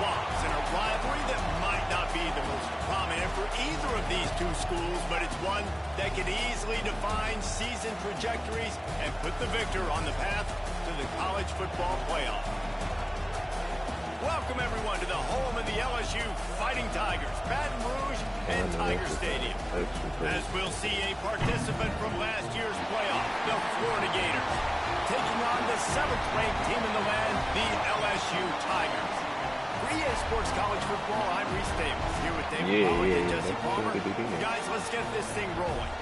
flip-flops in a rivalry that might not be the most prominent for either of these two schools, but it's one that can easily define season trajectories and put the victor on the path to the college football playoff. Welcome, everyone, to the home of the LSU Fighting Tigers, Baton Rouge and Tiger Stadium. As we'll see a participant from last year's playoff, the Florida Gators, taking on the 7th-ranked team in the land, the LSU Tigers. For EA Sports College Football, I'm Reese Davis, here with David Pollock and Jesse Palmer. Guys, let's get this thing rolling.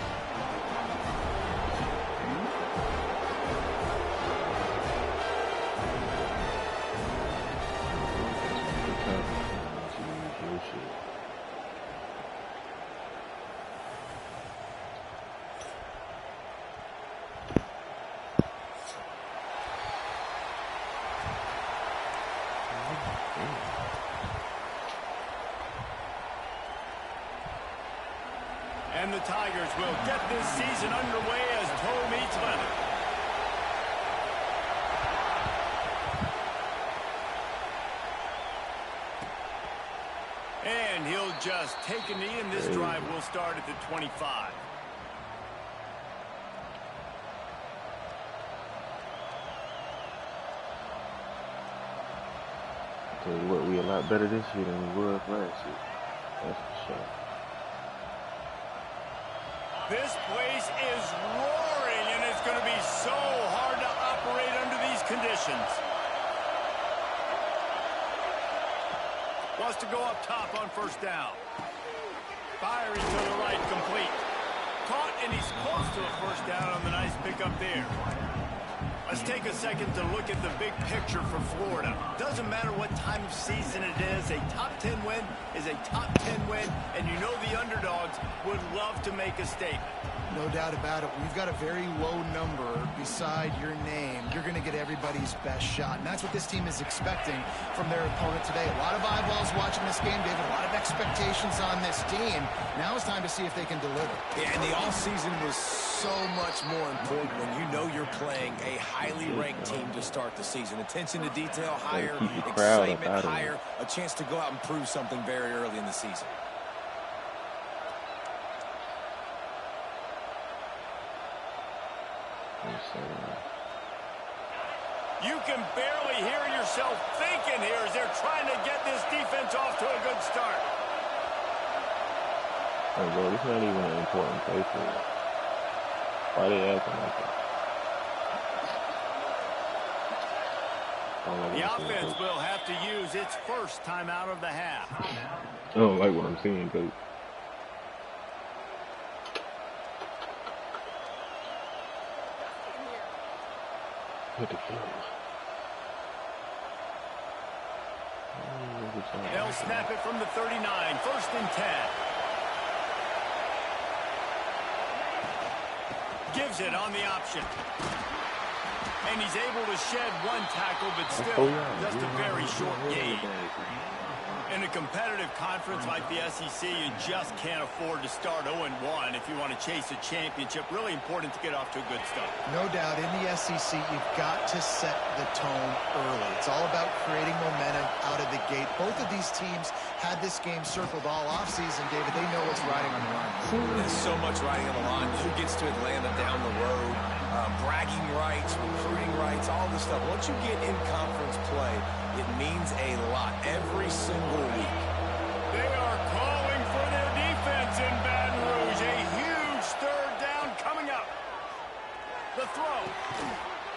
And the Tigers will get this season underway as toe meets leather. And he'll just take a knee, and this drive will start at the 25. Tell you what, we a lot better this year than we were last year. That's for sure. This place is roaring, and it's going to be so hard to operate under these conditions. Wants to go up top on first down. Firing to the right, complete. Caught, and he's close to a first down on the nice pickup there. Let's take a second to look at the big picture for Florida. Doesn't matter what time of season it is, a top 10 win is a top 10 win, and you know the underdogs would love to make a statement. No doubt about it. We've got a very low number beside your name. You're going to get everybody's best shot, and that's what this team is expecting from their opponent today. A lot of eyeballs watching this game, David. A lot of expectations on this team. Now it's time to see if they can deliver. Yeah, and the offseason was so much more important when you know you're playing a highly ranked team to start the season. Attention to detail higher, excitement higher, a chance to go out and prove something very early in the season. You can barely hear yourself thinking here as they're trying to get this defense off to a good start. Hey, bro, this not even an important play for you. Why they acting like that? The offense will have to use its first time out of the half. I don't like what I'm seeing, Coach. What the fuck? They'll snap it from the 39, 1st and 10. Gives it on the option. And he's able to shed one tackle, but still just a very short gain. In a competitive conference like the SEC, you just can't afford to start 0-1 if you want to chase a championship. Really important to get off to a good start. No doubt, in the SEC, you've got to set the tone early. It's all about creating momentum out of the gate. Both of these teams had this game circled all offseason, David. They know what's riding on the line. There's so much riding on the line. Who gets to Atlanta down the road? Bragging rights, recruiting rights, all this stuff. Once you get in conference play, it means a lot every single week. They are calling for their defense in Baton Rouge. A huge 3rd down coming up. The throw.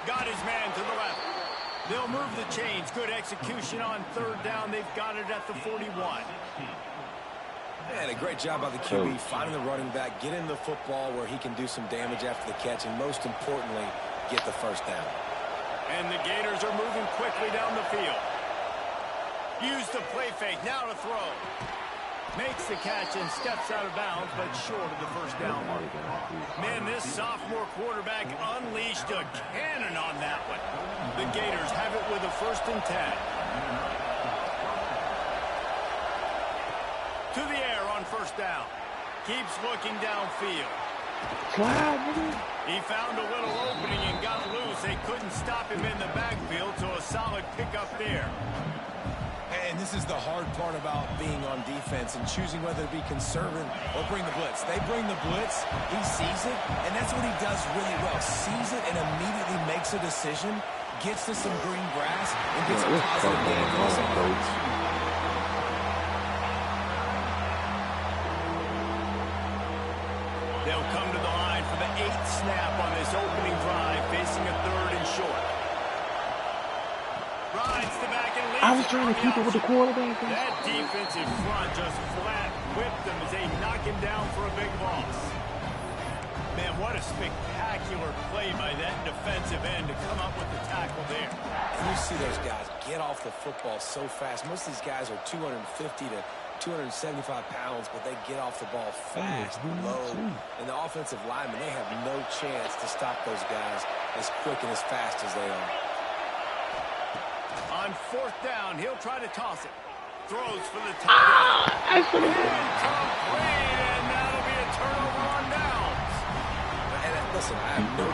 Got his man to the left. They'll move the chains. Good execution on 3rd down. They've got it at the 41. And a great job by the QB, finding the running back, getting the football where he can do some damage after the catch, and most importantly, get the first down. And the Gators are moving quickly down the field. Use the play fake, now to throw. Makes the catch and steps out of bounds, but short of the first down mark. Man, this sophomore quarterback unleashed a cannon on that one. The Gators have it with a 1st and 10. To the air on first down. Keeps looking downfield. He found a little opening and got loose. They couldn't stop him in the backfield, so a solid pickup there. And And this is the hard part about being on defense and choosing whether to be conservative or bring the blitz. They bring the blitz, he sees it, and that's what he does really well. Sees it and immediately makes a decision, gets to some green grass, and gets a positive game for us. They'll come to the line for the 8th snap on this opening drive, facing a 3rd and short. Rides the back and leads. I was trying to keep it with the quarterback. That defensive front just flat whipped them as they knock him down for a big loss. Man, what a spectacular play by that defensive end to come up with the tackle there. You see those guys get off the football so fast. Most of these guys are 250 to 275 pounds, but they get off the ball fast, low. And the offensive linemen, they have no chance to stop those guys as quick and as fast as they are. On 4th down, he'll try to toss it. Throws for the tight end. Incomplete, and that'll be a turnover on downs. And listen, I have no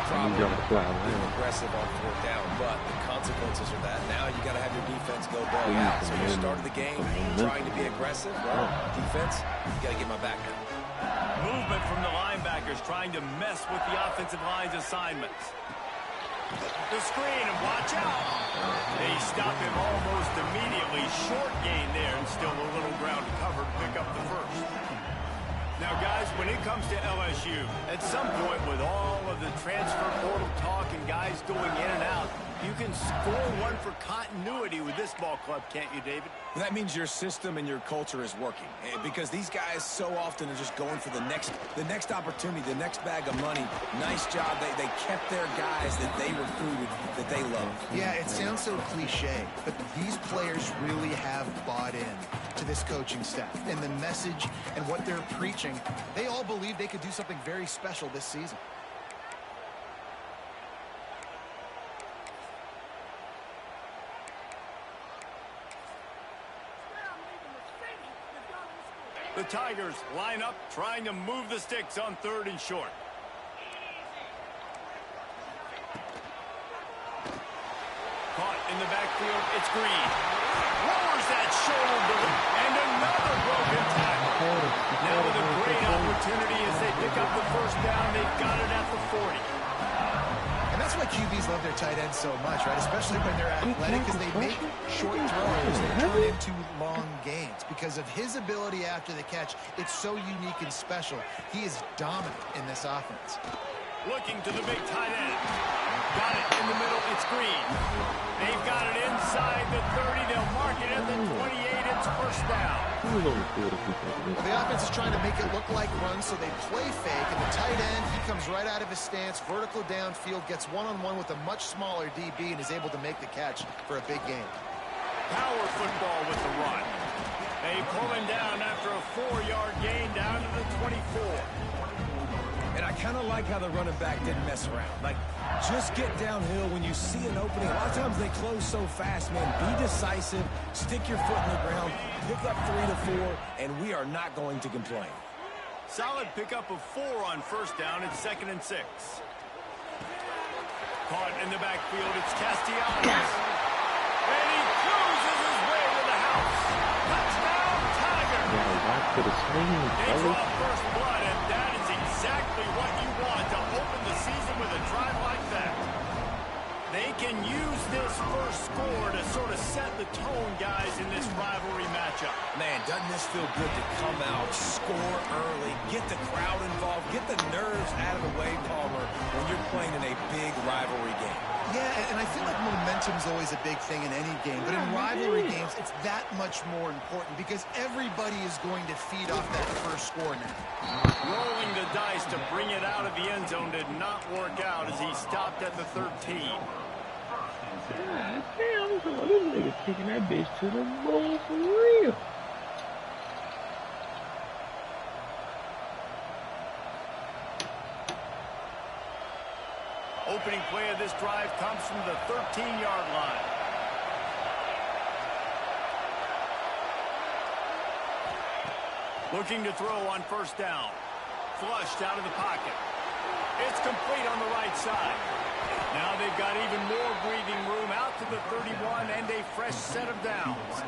problem being aggressive on 4th down, but the consequences are that. Now you got to have your defense go ball out. So you started the game trying to be aggressive. Well, defense, you got to get my back now. Movement from the linebackers trying to mess with the offensive line's assignments. The screen, and watch out. They stop him almost immediately. Short gain there, and still a little ground to cover to pick up the 1st. Now, guys, when it comes to LSU, at some point with all of the transfer portal talk and guys going in and out, you can score one for continuity with this ball club, can't you, David? That means your system and your culture is working, because these guys so often are just going for the next opportunity, the next bag of money. Nice job. They kept their guys that they recruited, that they love. Yeah, it sounds so cliche, but these players really have bought in to this coaching staff and the message and what they're preaching. They all believe they could do something very special this season. The Tigers line up, trying to move the sticks on 3rd and short. Caught in the backfield, it's Green. Lowers that shoulder, and another broken tackle. Now with a great opportunity as they pick up the 1st down, they've got it at the 40. And that's why QBs love their tight ends so much, right? Especially when they're athletic, because they make short throws that turn into long gains. Because of his ability after the catch, it's so unique and special. He is dominant in this offense. Looking to the big tight end. Got it in the middle, it's Green. They've got it inside the 30. They'll mark it at the 28. It's 1st down. Well, the offense is trying to make it look like runs, so they play fake. And the tight end, he comes right out of his stance, vertical downfield, gets one-on-one with a much smaller DB, and is able to make the catch for a big gain. Power football with the run. They pull him down after a 4-yard gain down to the 24. And I kind of like how the running back didn't mess around. Like, just get downhill when you see an opening. A lot of times they close so fast, man. Be decisive, stick your foot in the ground, pick up 3 to 4, and we are not going to complain. Solid pickup of 4 on 1st down. It's 2nd and 6. Caught in the backfield, it's Castellanos. And he cruises his way to the house. Touchdown, Tiger. They draw first blood, and that is exactly what you want to open the season with a drive like that. They can use this first score to sort of set the tone, guys, in this rivalry matchup. Man, doesn't this feel good to come out, score early, get the crowd involved, get the nerves out of the way, Palmer, when you're playing in a big rivalry game? Yeah, and I feel like momentum's always a big thing in any game, but in rivalry games, it's that much more important because everybody is going to feed off that first score now. Rolling the dice to bring it out of the end zone did not work out as he stopped at the 13. God damn, this nigga taking that bitch to the moon for real. Opening play of this drive comes from the 13-yard line. Looking to throw on 1st down. Flushed out of the pocket. It's complete on the right side. Now they've got even more breathing room out to the 31 and a fresh set of downs.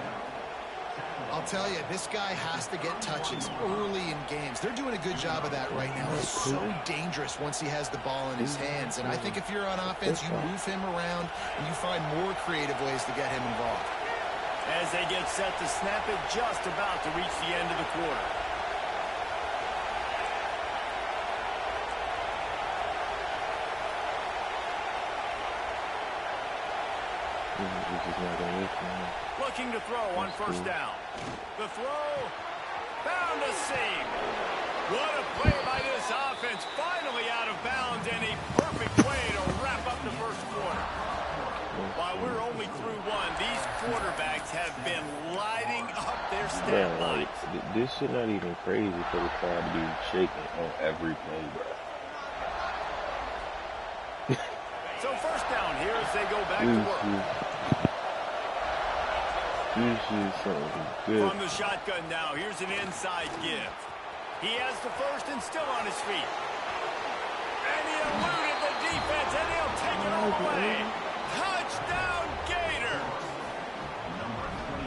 I'll tell you, this guy has to get touches early in games. They're doing a good job of that right now. He's so dangerous once he has the ball in his hands. And I think if you're on offense, you move him around and you find more creative ways to get him involved. As they get set to snap it, just about to reach the end of the quarter. Looking to throw on first down. The throw found a seam. What a play by this offense. Finally out of bounds, and a perfect way to wrap up the first quarter. While we're only through one, these quarterbacks have been lighting up their stat lines. This shit not even crazy for the crowd to be shaking on every play, bro. So first down here as they go back to work. From the shotgun now, here's an inside give. He has the first and still on his feet. And he eluded the defense, and he'll take it all away. Touchdown, Gator!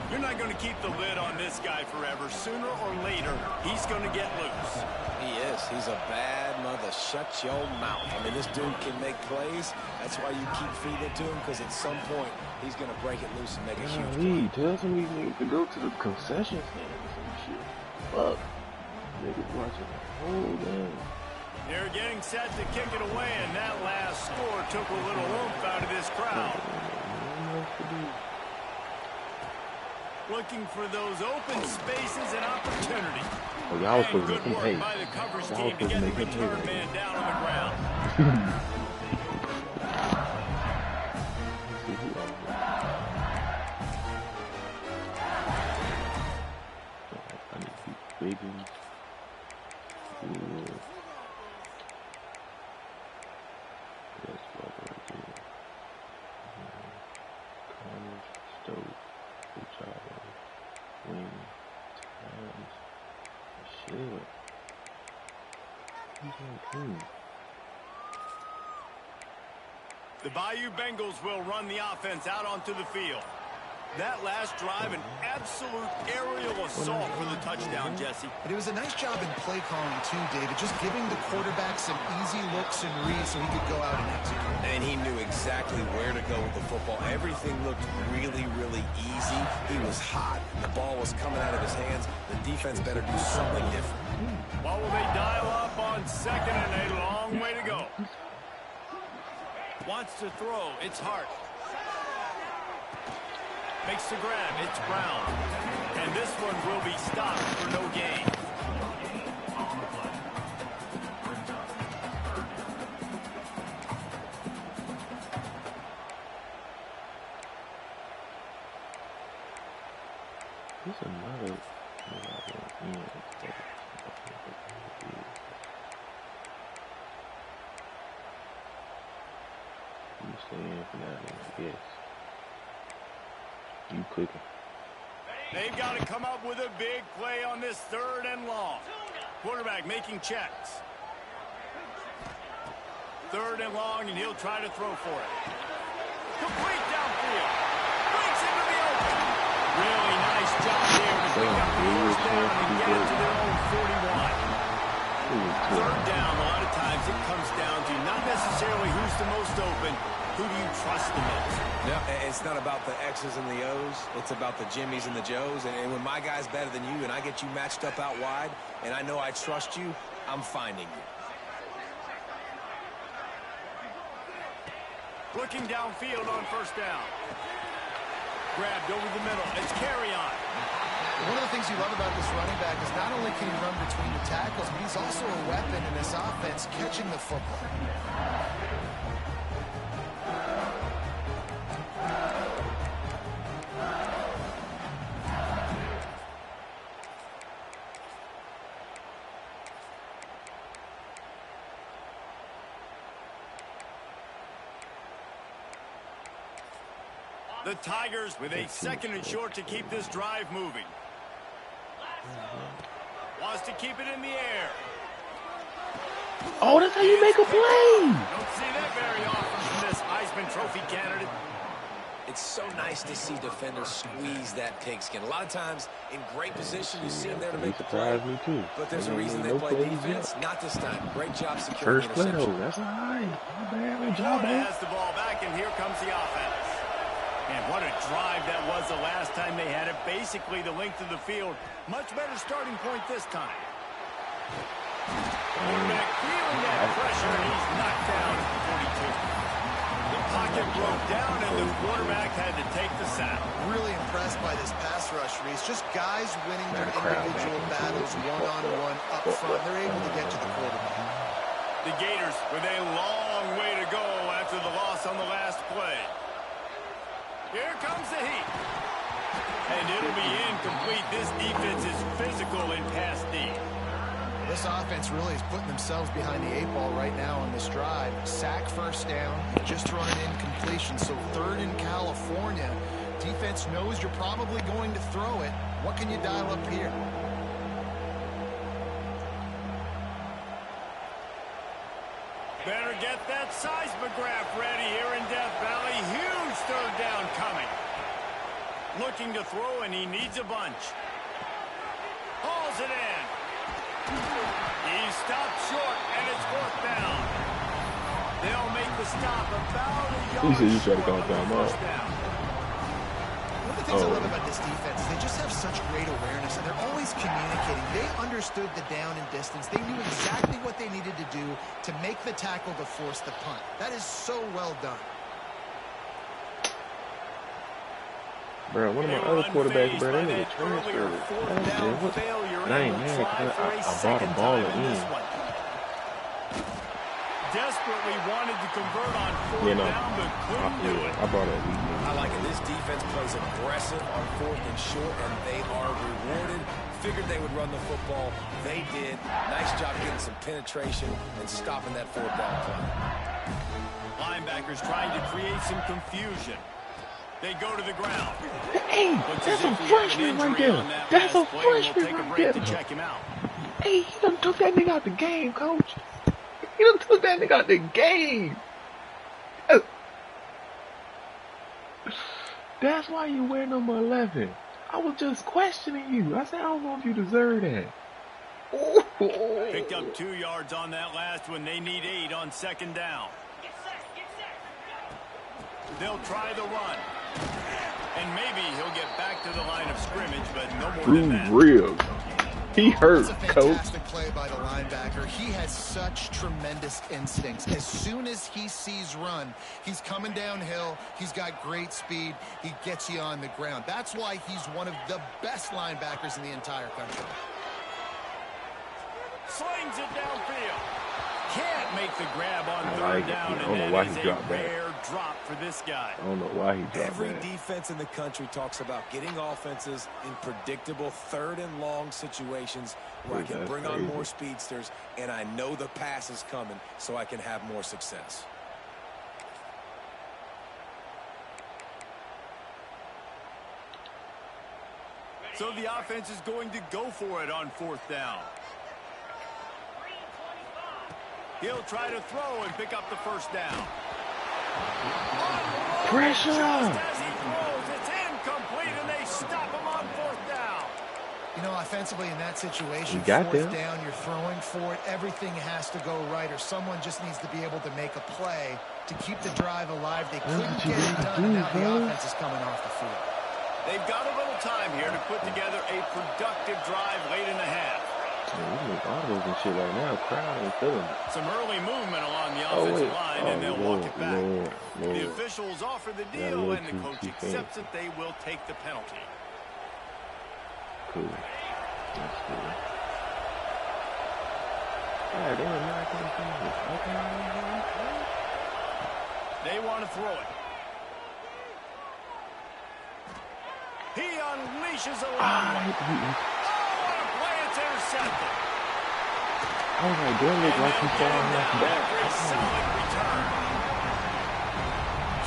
You're not going to keep the lid on this guy forever. Sooner or later, he's going to get loose. He is. He's a bad mother. Shut your mouth. I mean, this dude can make plays. That's why you keep feeding it to him, because at some point, he's going to break it loose and make a huge play. Tell some of these niggas to go to the concession stand or some shit. Fuck. Niggas watching the whole game. They're getting set to kick it away, and that last score took a little oomph out of this crowd. Looking for those open spaces and opportunity. Oh, y'all was supposed to good make work him by the coverage pay. team to get the return man down on the ground. The Bayou Bengals will run the offense out onto the field. That last drive, an absolute aerial assault for the touchdown, Jesse. But it was a nice job in play calling too, David, just giving the quarterback some easy looks and reads so he could go out and execute. And he knew exactly where to go with the football. Everything looked really, really easy. He was hot. The ball was coming out of his hands. The defense better do something different. What will they dial up on second, and a long way to go. Wants to throw. It's Hart. Makes the grab. It's Brown. And this one will be stopped for no gain. There's another. Yes. You clicking. They've got to come up with a big play on this third and long. Quarterback making checks. Third and long, and he'll try to throw for it. Complete downfield. Breaks into the open. Really nice job there to pick up the first down and get it to their own 41. Third down, a lot of times it comes down to not necessarily who's the most open, who do you trust the most? Yeah, it's not about the X's and the O's. It's about the Jimmies and the Joes. And when my guy's better than you and I get you matched up out wide and I know I trust you, I'm finding you. Looking downfield on first down. Grabbed over the middle. It's carry on. One of the things you love about this running back is not only can he run between the tackles, but he's also a weapon in this offense catching the football. The Tigers with a second and short to keep this drive moving. Wants to keep it in the air. Oh, that's how you make a play. Don't see that very often from this Heisman Trophy candidate. It's so nice to see defenders squeeze that pigskin. A lot of times, in great position, you see them there to make the play. Me too. But there's a reason they play defense. Not this time. Great job securing the First play, interception. though. That's all right. Not bad. Good job, Florida man. has the ball back, and here comes the offense. And what a drive that was the last time they had it. Basically the length of the field. Much better starting point this time. Quarterback feeling that pressure, and he's knocked down at the 42. The pocket broke down, and the quarterback had to take the sack. Really impressed by this pass rush, Reese. Just guys winning their individual battles one-on-one up front. They're able to get to the quarterback. The Gators with a long way to go after the loss on the last play. Here comes the heat. And it'll be incomplete. This defense is physical in pass D. This offense really is putting themselves behind the 8 ball right now on this drive. Sack first down, just thrown an incompletion. So 3rd in California. Defense knows you're probably going to throw it. What can you dial up here? Better get that seismograph ready here in Death Valley. Huge 3rd down coming. Looking to throw, and he needs a bunch. Hauls it in. He stopped short, and it's 4th down. They'll make the stop about a yard. You said you tried to call down. One of the things I love about this defense is they just have such great awareness, and they're always communicating. They understood the down and distance. They knew exactly what they needed to do to make the tackle to force the punt. That is so well done. Bro, one of my other quarterbacks, bro, they need to transfer. And I ain't mad because I brought a baller in. Desperately wanted to convert on 4th down, but couldn't do it. I brought it. I like it. This defense plays aggressive on 4th and short, and they are rewarded. Figured they would run the football. They did. Nice job getting some penetration and stopping that 4th down play. Linebackers trying to create some confusion. They go to the ground. Hey, that's a freshman right there. That's a freshman right there. Check him out. Hey, he done took that nigga out the game, coach. He done took that nigga out the game. That's why you wear number 11. I was just questioning you. I said, I don't know if you deserve that. Picked up 2 yards on that last one. They need 8 on 2nd down. They'll try the run. And maybe he'll get back to the line of scrimmage, but no more than that. Real. He hurt, That's a coach. fantastic play by the linebacker. He has such tremendous instincts. As soon as he sees run, he's coming downhill. He's got great speed. He gets you on the ground. That's why he's one of the best linebackers in the entire country. Slings it downfield. Can't make the grab on 3rd down, I don't know why he dropped that. Rare drop for this guy. I don't know why he dropped Every that. defense in the country talks about getting offenses in predictable 3rd and long situations where I can bring on more speedsters, and I know the pass is coming, so I can have more success. So the offense is going to go for it on 4th down. He'll try to throw and pick up the 1st down. Pressure! Just as he throws, it's incomplete, and they stop him on 4th down. You know, offensively in that situation, You got 4th them. down, you're throwing for it. Everything has to go right, or someone just needs to be able to make a play to keep the drive alive. They couldn't get it done, and now the offense is coming off the field. They've got a little time here to put together a productive drive late in the half. Man, we make autos and shit right now. Crowd ain't feeling it. Some early movement along the offensive line, and they'll walk it back. Lord. The officials offer the deal, and the coach accepts that they will take the penalty. Cool. That's cool. Yeah, they were not going to okay. They want to throw it. He unleashes a long one. Oh, what a play. It's intercepted. I was like, do it look like he's falling off the back? Solid return.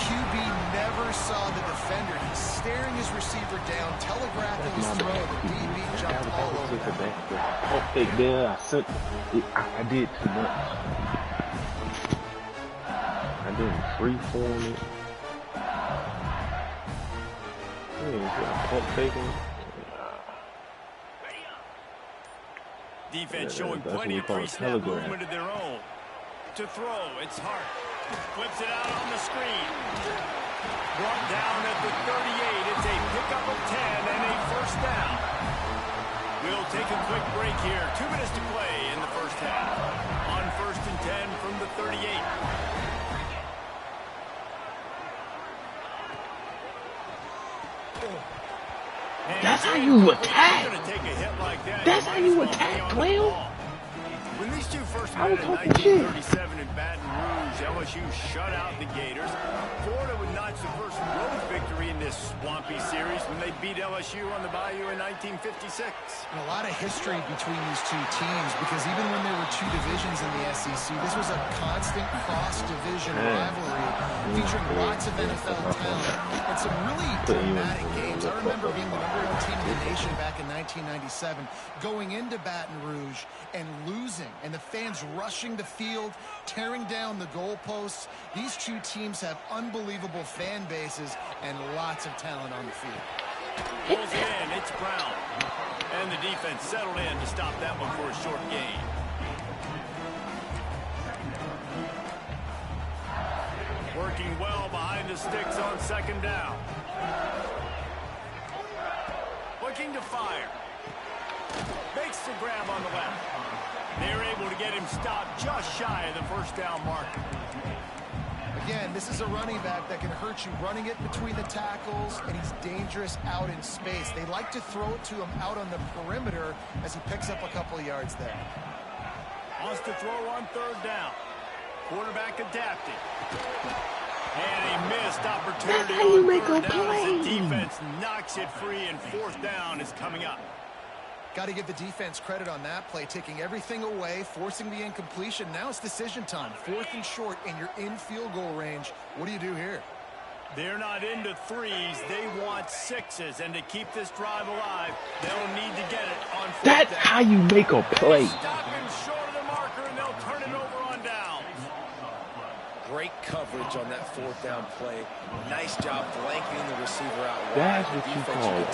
QB never saw the defender. He's staring his receiver down, telegraphing his throw. The DB jumped all over that. Oh, fake there. I did too much. I didn't free form it. Pump faking. Defense showing plenty of pre-snap movement of their own. To throw, it's Hart. Flips it out on the screen. Brought down at the 38. It's a pickup of 10 and a first down. We'll take a quick break here. 2 minutes to play in the first half. On 1st and 10 from the 38. That's how you attack. That's how you attack, Clem. When these two first met in 1937 in Baton Rouge, LSU shut out the Gators. Florida would notch the first road victory in this swampy series when they beat LSU on the Bayou in 1956. And a lot of history between these two teams because even when there were two divisions in the SEC, this was a constant cross-division rivalry featuring lots of NFL talent and some really dramatic games. I remember being the #1 team in the nation back in 1997, going into Baton Rouge and losing, and the fans rushing the field, tearing down the goalposts. These two teams have unbelievable fan bases and lots of talent on the field. Pulls it in, it's Brown. And the defense settled in to stop that one for a short gain. Working well behind the sticks on 2nd down. Looking to fire. Makes the grab on the left. They're able to get him stopped just shy of the first down marker. Again, this is a running back that can hurt you running it between the tackles, and he's dangerous out in space. They like to throw it to him out on the perimeter as he picks up a couple of yards there. Wants to throw on 3rd down. Quarterback adapted. And a missed opportunity on 3rd down as the defense knocks it free, and 4th down is coming up. Got to give the defense credit on that play, taking everything away, forcing the incompletion. Now it's decision time. 4th and short, and you're in field goal range. What do you do here? They're not into 3s. They want 6s. And to keep this drive alive, they'll need to get it on 4th down. That's how you make a play. Stop him short of the marker, and they'll turn it over on downs. Great coverage on that 4th down play. Nice job blanketing the receiver out wide. That's what you call a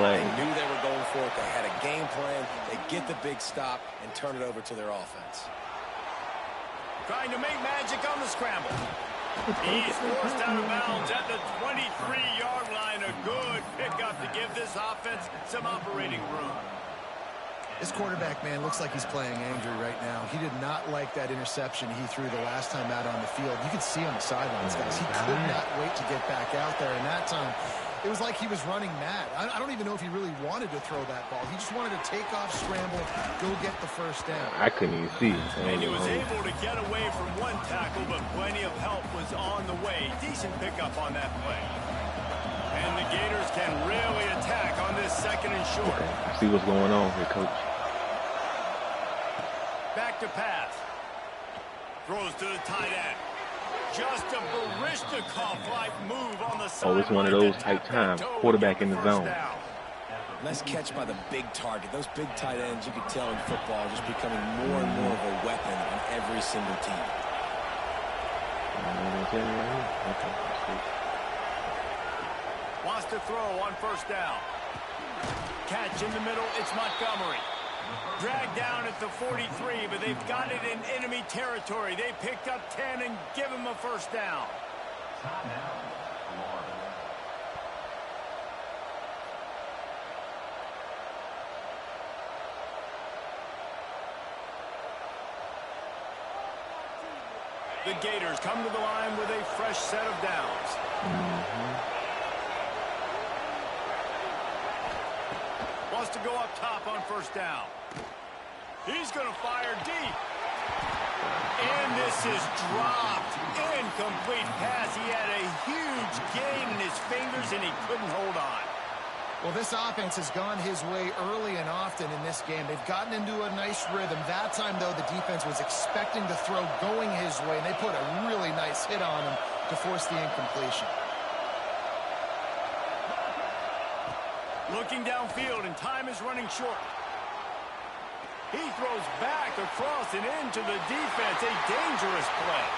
play. They knew they were going for it. They had a game plan. They get the big stop and turn it over to their offense. Trying to make magic on the scramble. He's forced out of bounds at the 23-yard line. A good pickup to give this offense some operating room. This quarterback, man, looks like he's playing angry right now. He did not like that interception he threw the last time out on the field. You could see on the sidelines, guys. He could not wait to get back out there. And that time, it was like he was running mad. I don't even know if he really wanted to throw that ball. He just wanted to take off, scramble, go get the first down. I couldn't even see it. And he was able to get away from one tackle, but plenty of help was on the way. Decent pickup on that play. And the Gators can really attack on this 2nd and short. I see what's going on here, Coach. Back to pass. Throws to the tight end. Just a Barishnikov-like move on the side. Oh, it's one of those type times. Quarterback in the zone. Nice catch by the big target. Those big tight ends, you could tell in football, are just becoming more and more of a weapon on every single team. Wants to throw on 1st down. Catch in the middle. It's Montgomery. Dragged down at the 43, but they've got it in enemy territory. They picked up 10 and give him a 1st down. The Gators come to the line with a fresh set of downs. Wants to go up top on 1st down. He's going to fire deep. And this is dropped. Incomplete pass. He had a huge gain in his fingers, and he couldn't hold on. Well, this offense has gone his way early and often in this game. They've gotten into a nice rhythm. That time, though, the defense was expecting the throw going his way, and they put a really nice hit on him to force the incompletion. Looking downfield, and time is running short. He throws back across and into the defense. A dangerous play.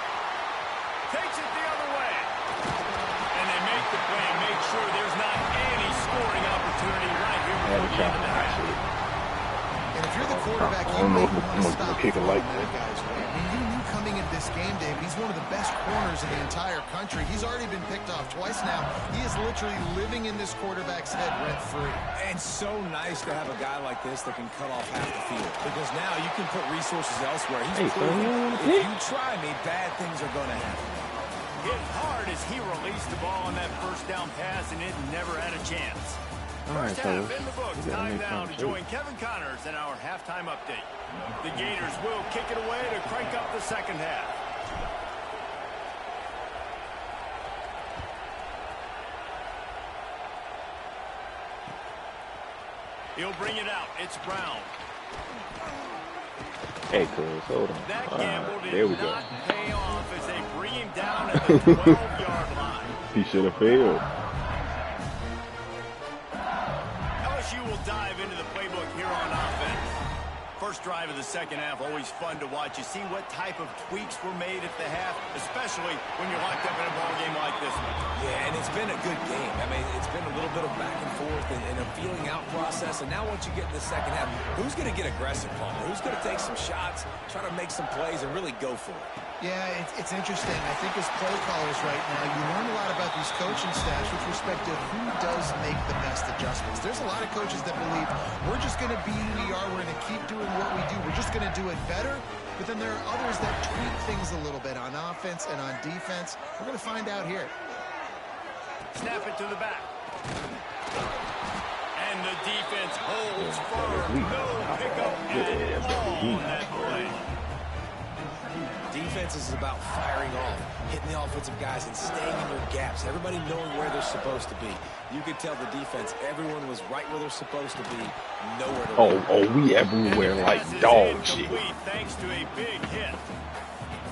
Takes it the other way. And they make the play and make sure there's not any scoring opportunity right here before the end of the half. And if you're the quarterback, you may want to stop throwing that guy's way. I mean, you knew coming into this game, David, he's one of the best corners in the entire country. He's already been picked off twice now. He is literally living in this quarterback's head rent-free. And so nice to have a guy like this that can cut off half the field. Because now you can put resources elsewhere. He's proven if you try me, bad things are going to happen. Hit hard as he released the ball on that first down pass, and it never had a chance. First half in the books. Time now to join Kevin Connors in our halftime update. The Gators will kick it away to crank up the second half. He'll bring it out. It's Brown. Hey, cuz, hold on. That gamble there we did go. not pay off as they bring him down at the 12-yard line. He should have failed. LSU will dive into the playbook here on offense. First drive of the second half, always fun to watch. You see what type of tweaks were made at the half, especially when you're locked up in a ball game like this one. Yeah, and it's been a good game. I mean, it's been a little bit of back and forth and a feeling out process. And now once you get in the second half, who's going to get aggressive, Palmer? Who's going to take some shots, try to make some plays, and really go for it? Yeah, it's interesting. I think as play callers right now, you learn a lot about these coaching staffs with respect to who does make the best adjustments. There's a lot of coaches that believe we're just going to be who we are. We're going to keep doing what we do. We're just going to do it better. But then there are others that tweak things a little bit on offense and on defense. We're going to find out here. Snap it to the back. And the defense holds firm. No pickup at all on that play. Defense is about firing off, hitting the offensive guys, and staying in their gaps. Everybody knowing where they're supposed to be. You could tell the defense, everyone was right where they're supposed to be, nowhere to run. Oh, we everywhere like dog shit. Thanks to a big hit.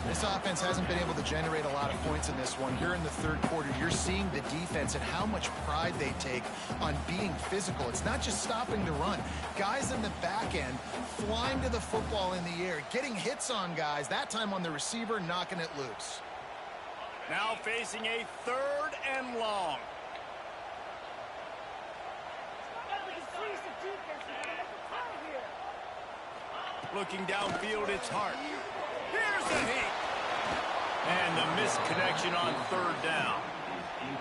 This offense hasn't been able to generate a lot of points in this one. Here in the third quarter, you're seeing the defense and how much pride they take on being physical. It's not just stopping the run. Guys in the back end flying to the football in the air, getting hits on guys, that time on the receiver, knocking it loose. Now facing a 3rd and long. Looking downfield, it's Hart. Here's the heat. And the missed connection on 3rd down.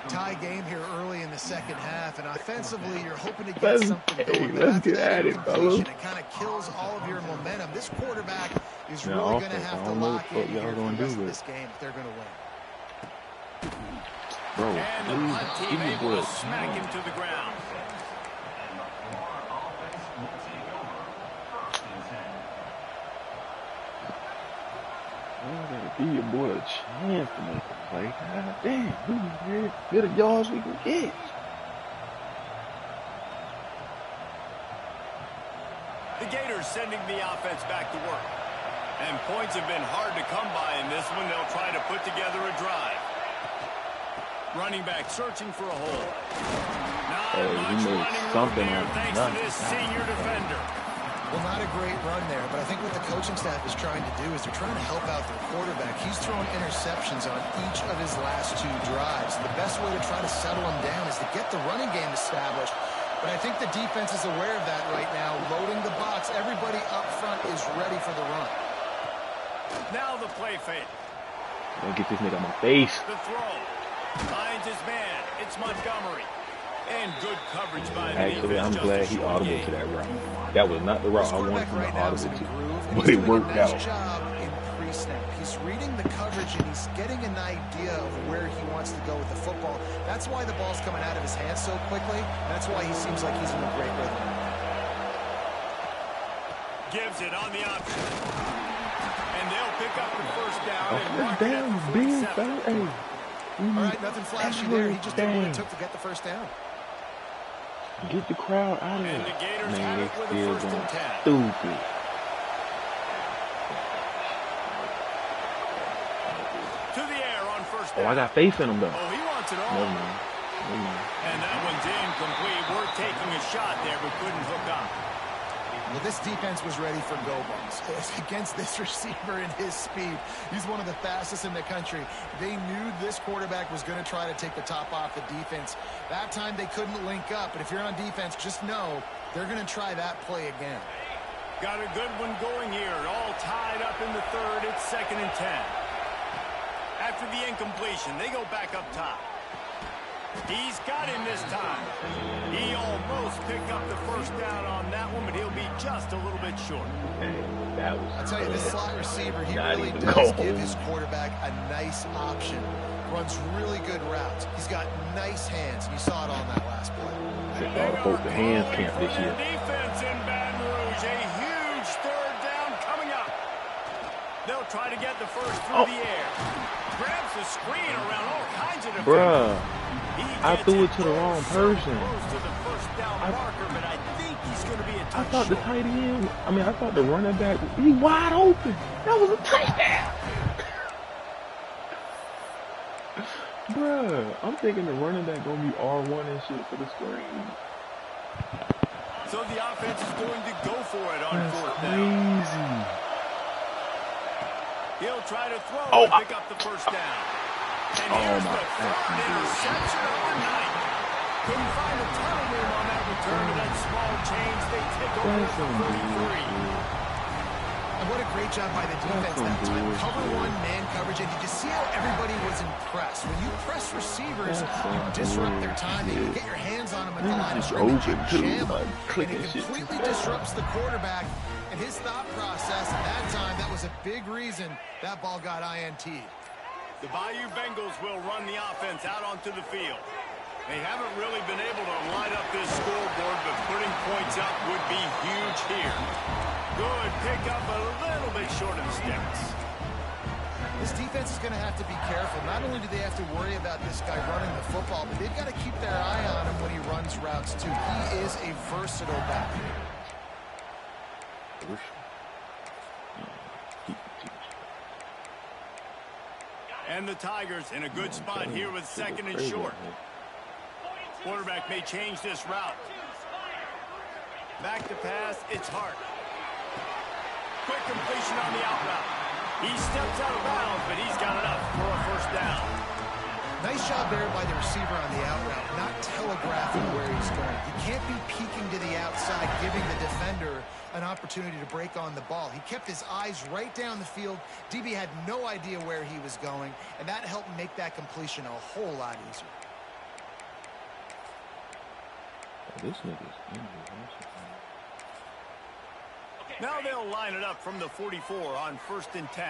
Tie game here early in the second half, and offensively, you're hoping to get something going. Let's get at it, fellas. It kind of kills all of your momentum. This quarterback is really going to have to lock in here for the rest of this game if they're going to win. Bro, and the punt team able to smack him to the ground. Give your boy a chance to make a play. God damn, we need bit of yards we can get. The Gators sending the offense back to work. And points have been hard to come by in this one. They'll try to put together a drive. Running back searching for a hole. Not much running room there thanks to this senior defender. Well, not a great run there, but I think what the coaching staff is trying to do is they're trying to help out their quarterback. He's thrown interceptions on each of his last 2 drives. The best way to try to settle him down is to get the running game established. But I think the defense is aware of that right now, loading the box. Everybody up front is ready for the run. Now the play fake. Don't get this nigga on my face. The throw. Finds his man. It's Montgomery. And good coverage by the Actually, I'm glad he audible to that route. That was not the route I wanted him to audible to, but it worked out. Job in pre-snap. He's reading the coverage and he's getting an idea of where he wants to go with the football. That's why the ball's coming out of his hands so quickly. That's why he seems like he's in a great rhythm. Gives it on the option. And they'll pick up the first down. All right, nothing flashy there. He just did what it took to get the first down. Get the crowd out of And it. the Gators Man, have it with a still 1st and 10. stupid. To the air on 1st down. Oh, I got faith in him, though. Oh, he wants it all. No, man. And that one's incomplete. We're taking a shot there, but couldn't hook up. Well, this defense was ready for go-balls. Against this receiver and his speed, he's one of the fastest in the country. They knew this quarterback was going to try to take the top off the defense. That time they couldn't link up, but if you're on defense, just know they're going to try that play again. Got a good one going here. All tied up in the third. It's 2nd and 10. After the incompletion, they go back up top. He's got him this time. He almost picked up the first down on that one, but he'll be just a little bit short. I'll tell you, this slot receiver, he really does give his quarterback a nice option. Runs really good routes. He's got nice hands, and you saw it on that last play. They are both the hands camp this year. Defense in Baton Rouge. A huge third down coming up. They'll try to get the first through the air. Grabs the screen around all kinds of defenders. Bruh, I threw it to the wrong person. I thought the tight end, I thought the running back, he wide open. That was a touchdown. Bruh, I'm thinking the running back gonna be R1 and shit for the screen. So the offense is going to go for it on fourth down. Crazy. He'll try to throw and pick up the first down. And here's the third interception of the night. Couldn't find a ton of room on that return to that small change. They take over for 33. And what a great job by the defense that time. Cover one, man coverage. And did you see how everybody was impressed? When you press receivers, you disrupt their timing. You get your hands on them at the line of scrimmage. You jam them. And it completely disrupts the quarterback and his thought process. At that time, that was a big reason that ball got INT'd. The Bayou Bengals will run the offense out onto the field. They haven't really been able to light up this scoreboard, but putting points up would be huge here. Good pick up, a little bit short of the sticks. This defense is going to have to be careful. Not only do they have to worry about this guy running the football, but they've got to keep their eye on him when he runs routes, too. He is a versatile back. And the Tigers in a good spot here with 2nd and short. Quarterback may change this route. Back to pass, it's Hart. Quick completion on the out route. He steps out of bounds, but he's got enough for a first down. Nice job there by the receiver on the out route, not telegraphing where he's going. He can't be peeking to the outside, giving the defender an opportunity to break on the ball. He kept his eyes right down the field. DB had no idea where he was going, and that helped make that completion a whole lot easier. This nigga's injured. Now they'll line it up from the 44 on 1st and 10.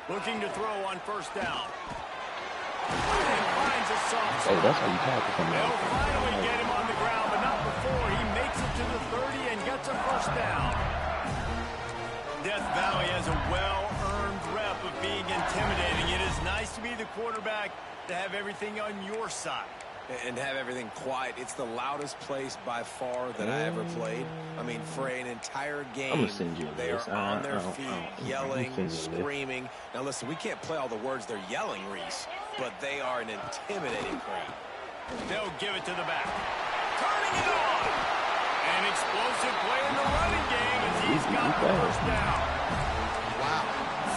Looking to throw on first down. And finds a soft spot. That's how you tackle somebody. They'll finally get him on the ground, but not before he makes it to the 30 and gets a first down. Death Valley has a well-earned rep of being intimidating. It is nice to be the quarterback, to have everything on your side. And have everything quiet. It's the loudest place by far that I ever played. I mean, for an entire game, they are on their feet, yelling, screaming. Now, listen, we can't play all the words they're yelling, Reese, but they are an intimidating crowd. They'll give it to the back. Turning it on. An explosive play in the running game as he's got the first down. Wow.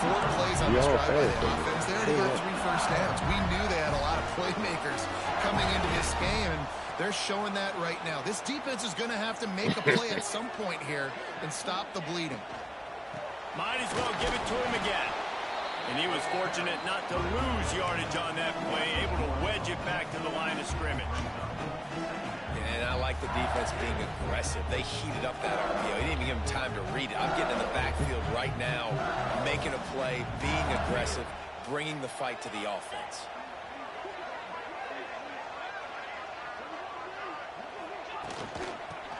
4 plays on this drive by the offense. They already got 3 first downs. We knew they had a lot of playmakers coming into this game, and they're showing that right now. This defense is going to have to make a play at some point here and stop the bleeding. Might as well give it to him again. And he was fortunate not to lose yardage on that play, able to wedge it back to the line of scrimmage. And I like the defense being aggressive. They heated up that RPO. He didn't even give him time to read it. I'm getting in the backfield right now, making a play, being aggressive, bringing the fight to the offense.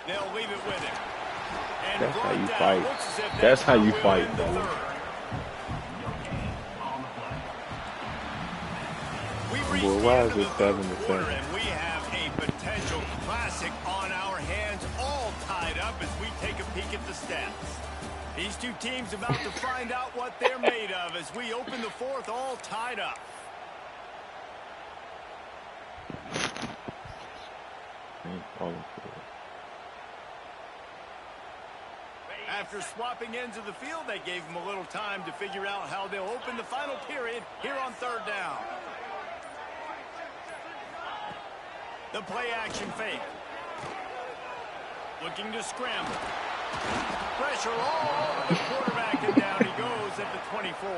They'll leave it with him. And that's how you fight. That's how you fight, bro. Well, why is it 7-7? And we have a potential classic on our hands, all tied up as we take a peek at the stats. These two teams about to find out what they're made of as we open the fourth, all tied up. After swapping ends of the field, they gave them a little time to figure out how they'll open the final period here on third down. The play action fake. Looking to scramble. Pressure all over the quarterback, and down he goes at the 24.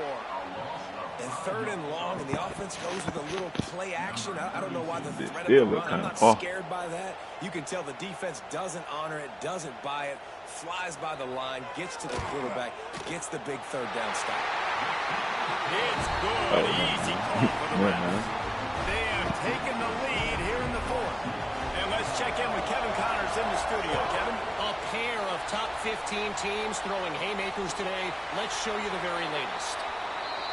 And third and long, and the offense goes with a little play action. I don't know why the threat of the run. I'm not scared by that. You can tell the defense doesn't honor it, doesn't buy it, flies by the line, gets to the quarterback, gets the big third down stop. It's good. Easy call for the Rams. They have taken the lead here in the fourth. And let's check in with Kevin Connors in the studio. Kevin? A pair of top 15 teams throwing haymakers today. Let's show you the very latest.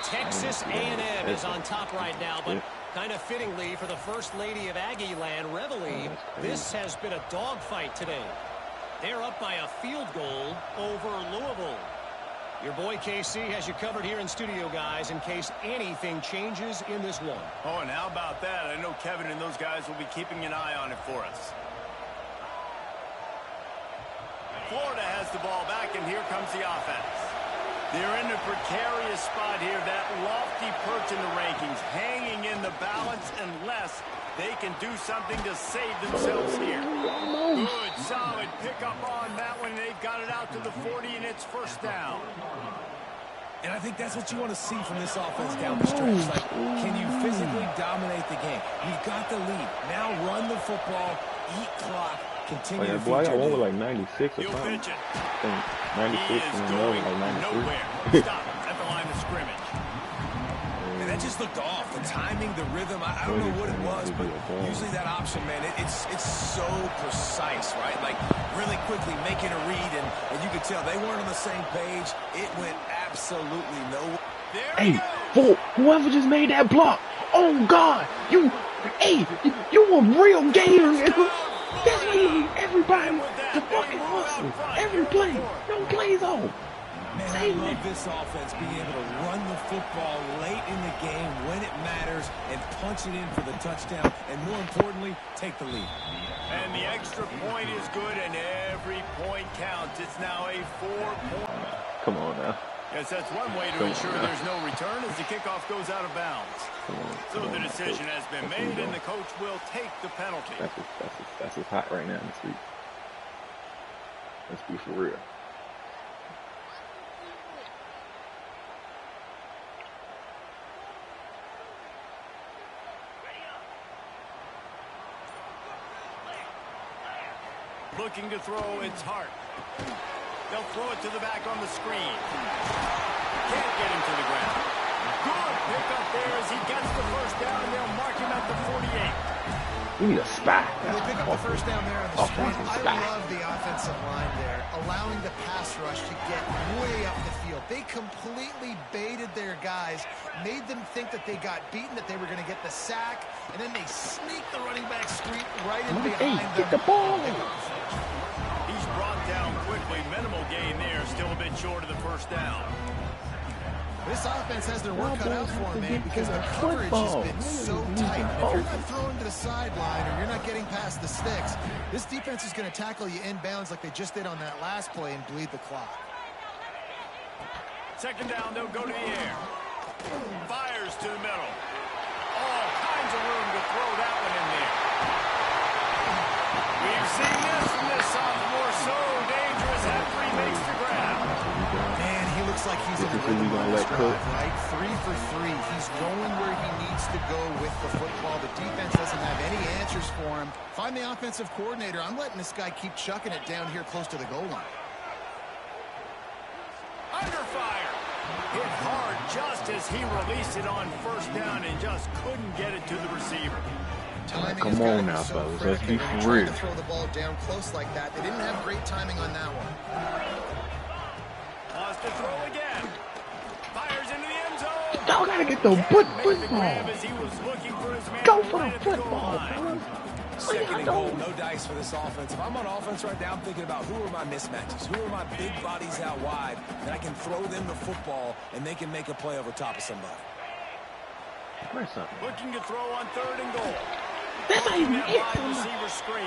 Texas A&M is on top right now, but kind of fittingly for the First Lady of Aggie Land, Reveille, this has been a dogfight today. They're up by a field goal over Louisville. Your boy KC has you covered here in studio, guys, in case anything changes in this one. Oh, and how about that? I know Kevin and those guys will be keeping an eye on it for us. Florida has the ball back, and here comes the offense. They're in a precarious spot here, that lofty perch in the rankings, hanging in the balance unless they can do something to save themselves here. Good, solid pickup on that one. They've got it out to the 40, and it's first down. And I think that's what you want to see from this offense down the stretch. Like, can you physically dominate the game? You've got the lead. Now run the football, eat clock, continue to boy, I got one with lead. like 96 or something. Pitch it. I think 96 and another like 93. Nowhere. Stop at the line of scrimmage. And that just looked off. The timing, the rhythm, I don't know what it was, but usually that option, man, it's so precise, right? Like, really quickly making a read, and you could tell they weren't on the same page. It went absolutely nowhere. Hey, whoever just made that block, oh, God, you a real gamer. That's why you need everybody to fucking hustle. Every play. No plays off. Man, I love this offense being able to run the football late in the game when it matters and punch it in for the touchdown, and more importantly, take the lead. And the extra point is good, and every point counts. It's now a 4-point. Come on now. Yes, that's one way to ensure there's no return as the kickoff goes out of bounds. So the decision has been made, and the coach will take the penalty. That's what's hot right now in this week. Let's be for real. Looking to throw, it's Hart. They'll throw it to the back on the screen. Can't get him to the ground. Good pickup there as he gets the first down, and they'll mark him at the 48. We need a spy. They pick up the first down there on the screen. I love the offensive line there, allowing the pass rush to get way up the field. They completely baited their guys, made them think that they got beaten, that they were going to get the sack, and then they sneak the running back screen right in behind them. Get the ball. He's brought down quickly. Minimal gain there, still a bit short of the first down. This offense has their work cut out for them, man, because the coverage has been so tight. If you're not throwing to the sideline or you're not getting past the sticks, this defense is going to tackle you inbounds like they just did on that last play and bleed the clock. Second down, they'll go to the air. Fires to the middle. All kinds of room to throw that one in there. We've seen this from this sophomore, so dangerous after he makes the grab. Man, he looks like he's in a rhythm on this drive, right? 3 for 3. He's going where he needs to go with the football. The defense doesn't have any answers for him. Find the offensive coordinator. I'm letting this guy keep chucking it down here close to the goal line. Under fire. Hit hard just as he released it on first down and just couldn't get it to the receiver. Come on now, fellas. Let's be for real. To throw the ball down close like that. They didn't have great timing on that one. Lost to throw again. Fires into the end zone. Y'all gotta get the football. Go for the football, fellas. Second and goal, no dice for this offense. If I'm on offense right now, I'm thinking about who are my mismatches, who are my big bodies out wide, that I can throw them the football and they can make a play over top of somebody. Looking to throw on third and goal. That's not even it.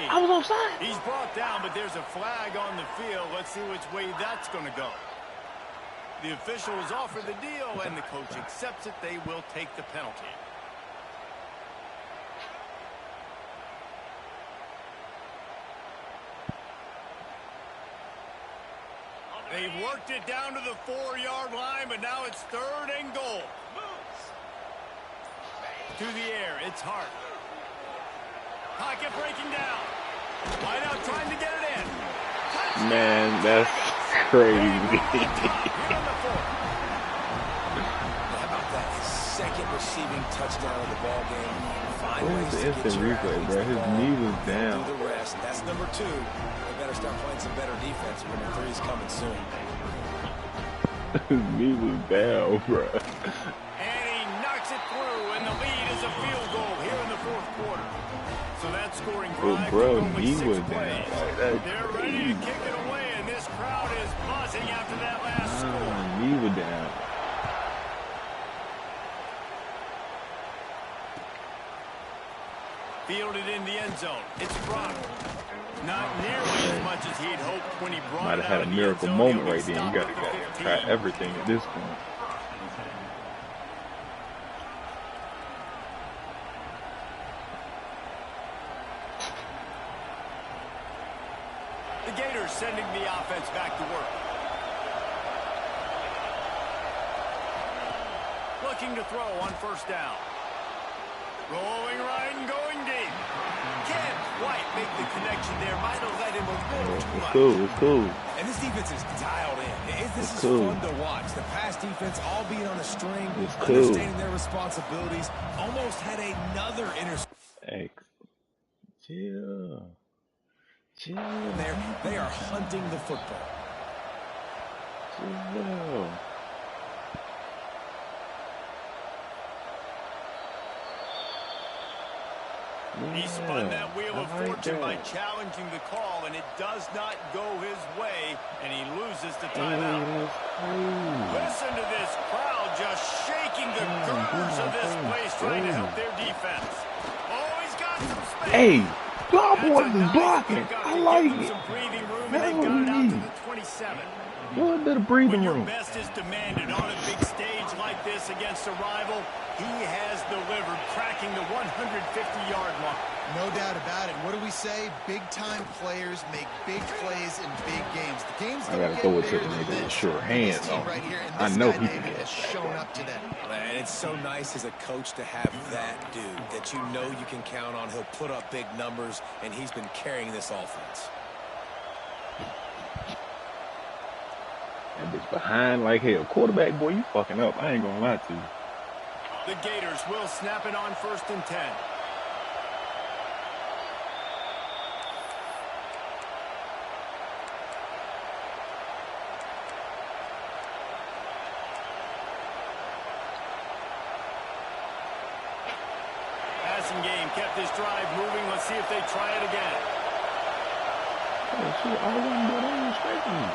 I was offside. He's brought down, but there's a flag on the field. Let's see which way that's going to go. The officials offer the deal, and the coach accepts it. They will take the penalty. They've worked it down to the 4-yard line, but now it's 3rd and goal. To the air, it's Hart. Pocket breaking down. Wide out trying to get it in. Touchdown. Man, that's crazy. How about that? His 2nd receiving touchdown of the ball game. Where's the instant replay, bro? His knee was down. Do the rest. That's number 2. They better start playing some better defense. Number 3 is coming soon. His knee was down, bro. And he knocks it through, and the lead is a field goal here in the 4th quarter. So that scoring drive, bro, only 6 was plays. down. They're ready to kick it away, and this crowd is buzzing after that last score. Knee was down. Fielded in the end zone. It's Brock. Not nearly as much as he'd hoped when he brought Might it have had out a of the end miracle zone. moment He'll right there. You stop gotta at the try 15. everything at this point. The Gators sending the offense back to work. Looking to throw on 1st down. Rolling right and going deep. Can't quite make the connection there. Might have let him a little too much. It's cool. And this defense is dialed in. This is cool. fun to watch. The pass defense all being on a string, It's cool. understanding their responsibilities. Almost had another interception. Hey, chill. They are hunting the football. Chill. He spun that wheel of fortune by challenging the call, and it does not go his way, and he loses the timeout. Listen to this crowd just shaking the girders of this place, trying to help their defense. Oh, he's got some space. Hey, y'all boys is blocking. I like it. Some breathing room, and That's they what got we it out to need. the 27. A little bit of breathing When your room. best is demanded on a big stage like this against a rival, he has delivered, cracking the 150-yard mark. No doubt about it. What do we say? Big-time players make big plays in big games. The games I gotta throw it to the nigga with sure hands on. right here, and I this know guy, he David, can has catch shown that. up today. And it's so nice as a coach to have that dude that you know you can count on. He'll put up big numbers, and he's been carrying this offense. That bitch behind like hell. Quarterback, boy, you fucking up. I ain't gonna lie to you. The Gators will snap it on 1st and 10. Passing game kept this drive moving. Let's see if they try it again. Oh, shit, all of them, boy, they ain't striking.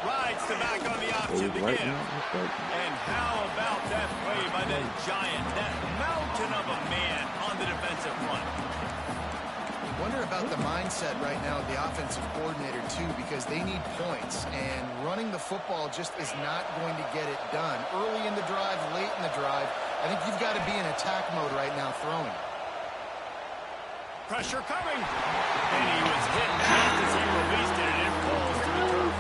Rides the back on the option to give. And how about that play by that giant, that mountain of a man on the defensive front? Wonder about the mindset right now of the offensive coordinator, too, because they need points, and running the football just is not going to get it done. Early in the drive, late in the drive, I think you've got to be in attack mode right now throwing. Pressure coming. And he was hit just as he released it, and it falls to the turf.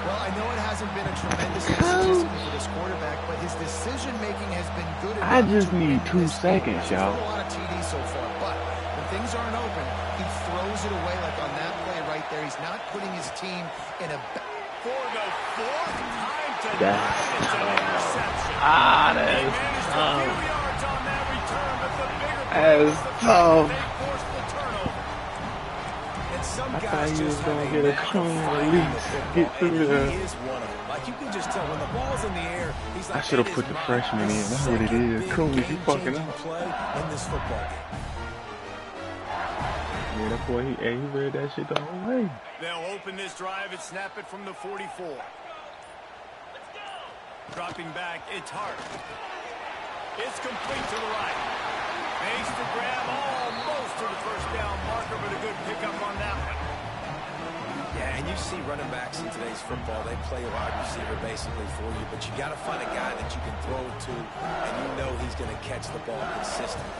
Well, I know it hasn't been a tremendous statistic for this quarterback, but his decision-making has been good enough. I just need 2 seconds, y'all. He's a lot of TDs so far, but when things aren't open, he throws it away like on that play right there. He's not putting his team in a... For the 4th time tonight, That's it's an interception. that's They managed a few tough. yards on that return, but the bigger play That's was the fact tough. that they forced the turnover. And some I guys thought he was just gonna have get a knack of clean finding release, the football, get through and there. he is one of them. Like, you can just tell when the ball's in the air, he's like, I should have that put is the my freshman in. That's what it second is. big Cooley, you fucking game-changing up. play in this football game. Yeah, that boy, he read that shit the whole way. They'll open this drive and snap it from the 44. Dropping back, it's Hart. It's complete to the right. Makes the grab almost to the first down marker, but a good pickup on that one. Yeah, and you see running backs in today's football, they play a wide receiver basically for you, but you got to find a guy that you can throw it to, and you know he's going to catch the ball consistently.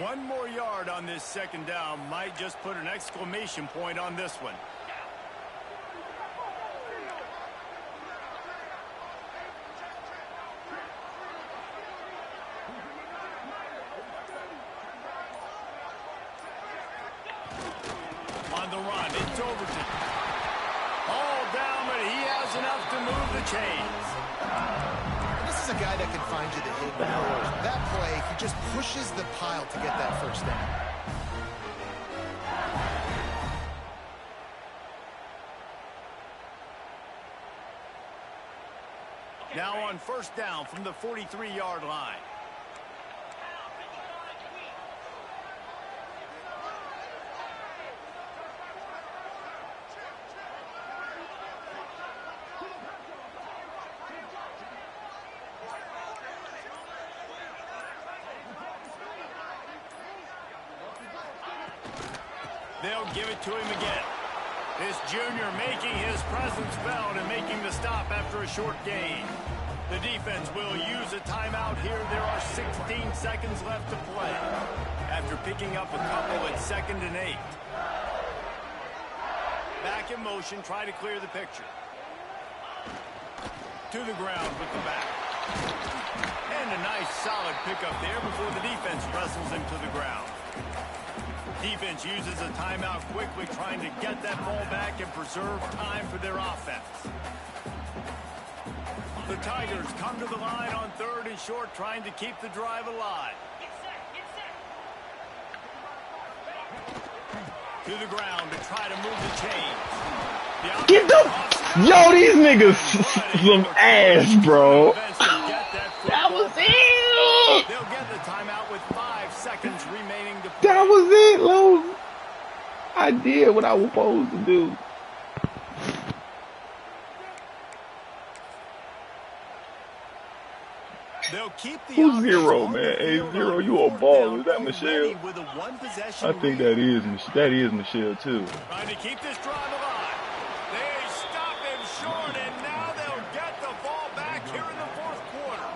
One more yard on this second down might just put an exclamation point on this one. On the run, it's Overton. All down, but he has enough to move the chains. This is a guy that can find you the hidden holes. That play, he just pushes the pile to get that first down. Now on first down from the 43-yard line. They'll give it to him again. This junior making his presence felt and making the stop after a short gain. The defense will use a timeout here. There are 16 seconds left to play after picking up a couple at 2nd and 8. Back in motion, try to clear the picture. To the ground with the back. And a nice solid pickup there before the defense wrestles him to the ground. Defense uses a timeout quickly, trying to get that ball back and preserve time for their offense. The Tigers come to the line on 3rd and short, trying to keep the drive alive. To the ground to try to move the chains. Get the... Yo, these niggas some ass, bro. That was it. They'll get the timeout with 5 seconds remaining to play. That was it, Lo. I did what I was supposed to do. They'll keep the Who's Zero, man? Hey, Zero, you a baller. Is that Michelle? I think that is Michelle, too. Trying to keep this drive alive. They stop him short, and now they'll get the ball back here in the 4th quarter.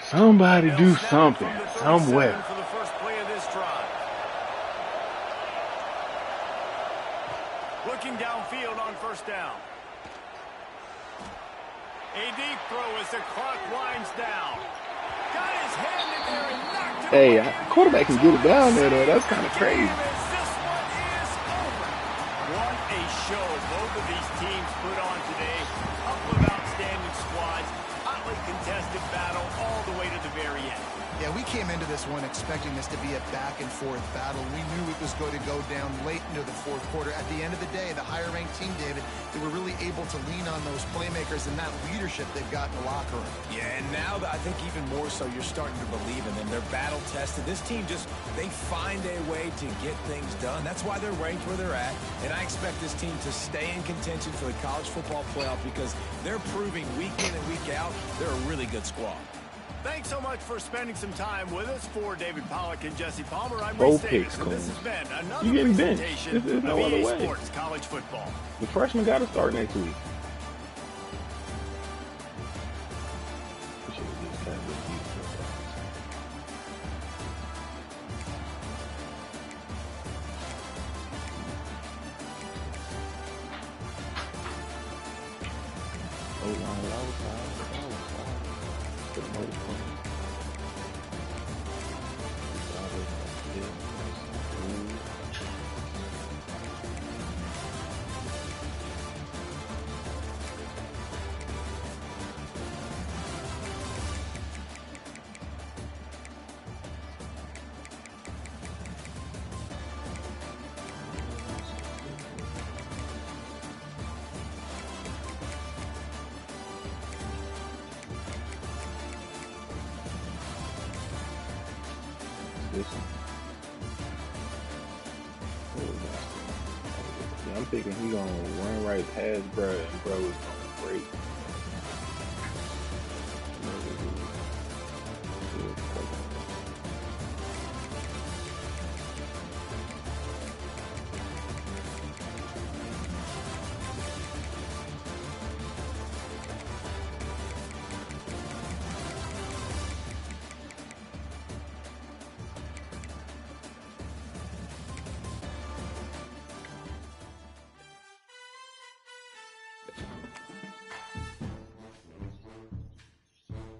Somebody do something, somewhere. For the first play of this drive. Looking downfield on first down. A deep throw as the clock winds down. Got his hand in there and knocked it Hey, away. quarterback can get it down there, though. That's kind of crazy. This one is over. What a show both of these teams put on today. Couple of outstanding squads. Hotly contested battle all the way to the very end. Yeah, we came into this one expecting this to be a back-and-forth battle. We knew it was going to go down late into the 4th quarter. At the end of the day, the higher-ranked team, David, they were really able to lean on those playmakers and that leadership they've got in the locker room. Yeah, and now I think even more so, you're starting to believe in them. They're battle-tested. This team they find a way to get things done. That's why they're ranked where they're at. And I expect this team to stay in contention for the college football playoff because they're proving week in and week out they're a really good squad. Thanks so much for spending some time with us. For David Pollack and Jesse Palmer, I'm Both Ray picks, Davis, and this has been another You getting benched. presentation There's no of other EA way. Sports College Football. The freshman got to start next week. Listen. thinking he gonna run right past bro, and bro is gonna break.